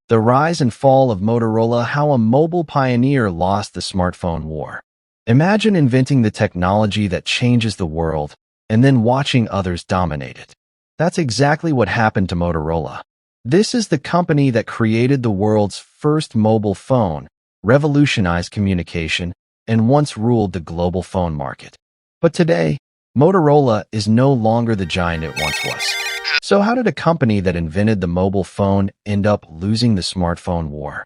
The rise and fall of Motorola, how a mobile pioneer lost the smartphone war. Imagine inventing the technology that changes the world and then watching others dominate it. That's exactly what happened to Motorola. This is the company that created the world's first mobile phone, revolutionized communication, and once ruled the global phone market. But today, Motorola is no longer the giant it once was. So how did a company that invented the mobile phone end up losing the smartphone war?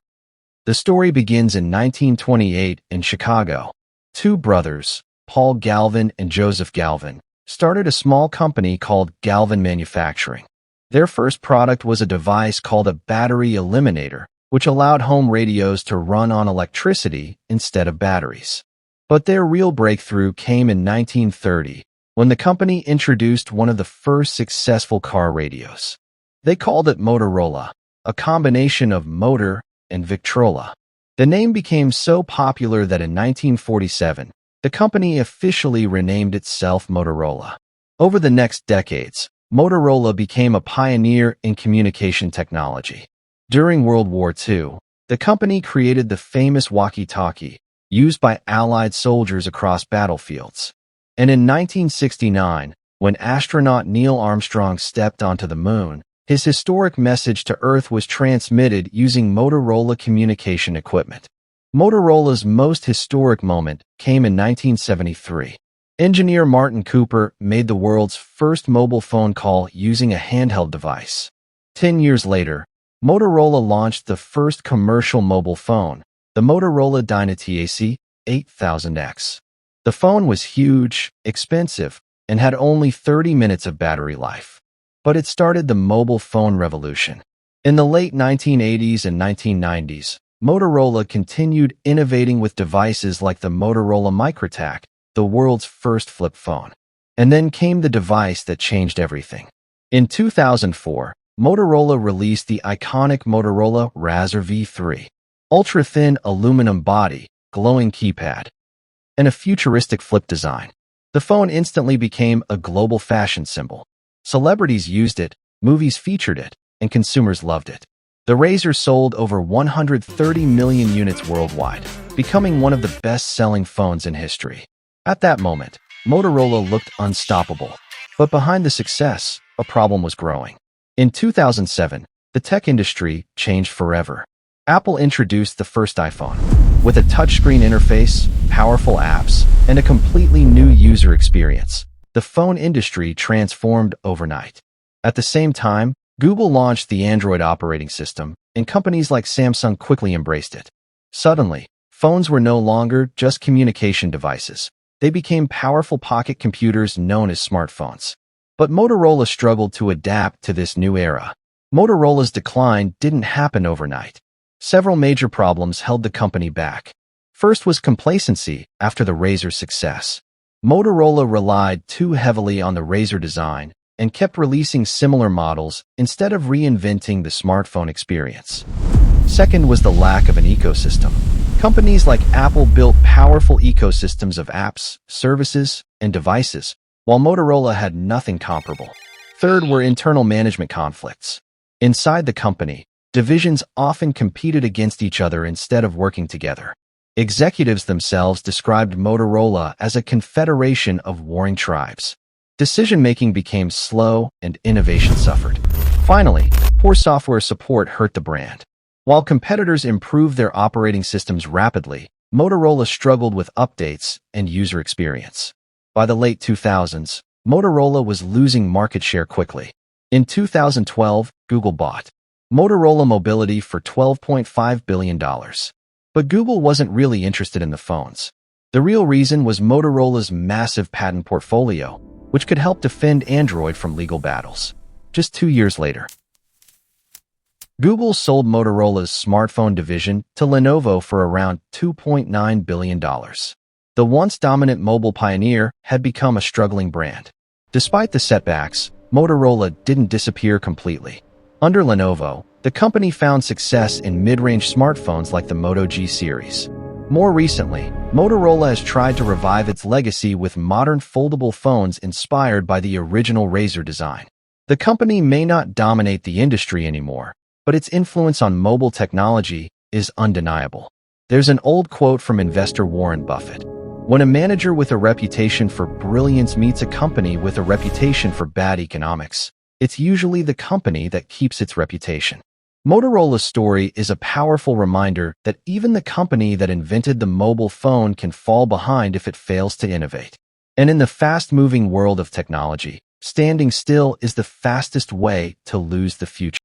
The story begins in 1928 in Chicago. Two brothers, Paul Galvin and Joseph Galvin, started a small company called Galvin Manufacturing. Their first product was a device called a battery eliminator, which allowed home radios to run on electricity instead of batteries. But their real breakthrough came in 1930, when the company introduced one of the first successful car radios. They called it Motorola, a combination of motor and Victrola. The name became so popular that in 1947, the company officially renamed itself Motorola. Over the next decades, Motorola became a pioneer in communication technology. During World War II, the company created the famous walkie-talkie, used by Allied soldiers across battlefields. And in 1969, when astronaut Neil Armstrong stepped onto the moon, his historic message to Earth was transmitted using Motorola communication equipment. Motorola's most historic moment came in 1973. Engineer Martin Cooper made the world's first mobile phone call using a handheld device. 10 years later, Motorola launched the first commercial mobile phone, the Motorola Dynatac 8000X. The phone was huge, expensive, and had only 30 minutes of battery life. But it started the mobile phone revolution. In the late 1980s and 1990s, Motorola continued innovating with devices like the Motorola Microtac, the world's first flip phone. And then came the device that changed everything. In 2004, Motorola released the iconic Motorola RAZR V3, ultra-thin aluminum body, glowing keypad, and a futuristic flip design. The phone instantly became a global fashion symbol. Celebrities used it, movies featured it, and consumers loved it. The RAZR sold over 130 million units worldwide, becoming one of the best-selling phones in history. At that moment, Motorola looked unstoppable. But behind the success, a problem was growing. In 2007, the tech industry changed forever. Apple introduced the first iPhone, with a touchscreen interface, powerful apps, and a completely new user experience. The phone industry transformed overnight. At the same time, Google launched the Android operating system, and companies like Samsung quickly embraced it. Suddenly, phones were no longer just communication devices. They became powerful pocket computers known as smartphones. But Motorola struggled to adapt to this new era. Motorola's decline didn't happen overnight. Several major problems held the company back. First was complacency after the RAZR's success. Motorola relied too heavily on the RAZR design and kept releasing similar models instead of reinventing the smartphone experience. Second was the lack of an ecosystem. Companies like Apple built powerful ecosystems of apps, services, and devices, while Motorola had nothing comparable. Third were internal management conflicts. Inside the company, divisions often competed against each other instead of working together. Executives themselves described Motorola as a confederation of warring tribes. Decision-making became slow and innovation suffered. Finally, poor software support hurt the brand. While competitors improved their operating systems rapidly, Motorola struggled with updates and user experience. By the late 2000s, Motorola was losing market share quickly. In 2012, Google bought Motorola Mobility for $12.5 billion. But Google wasn't really interested in the phones. The real reason was Motorola's massive patent portfolio, which could help defend Android from legal battles. Just 2 years later, Google sold Motorola's smartphone division to Lenovo for around $2.9 billion. The once dominant mobile pioneer had become a struggling brand. Despite the setbacks, Motorola didn't disappear completely. Under Lenovo, the company found success in mid-range smartphones like the Moto G series. More recently, Motorola has tried to revive its legacy with modern foldable phones inspired by the original RAZR design. The company may not dominate the industry anymore, but but its influence on mobile technology is undeniable. There's an old quote from investor Warren Buffett: "When a manager with a reputation for brilliance meets a company with a reputation for bad economics, it's usually the company that keeps its reputation." Motorola's story is a powerful reminder that even the company that invented the mobile phone can fall behind if it fails to innovate. And in the fast-moving world of technology, standing still is the fastest way to lose the future.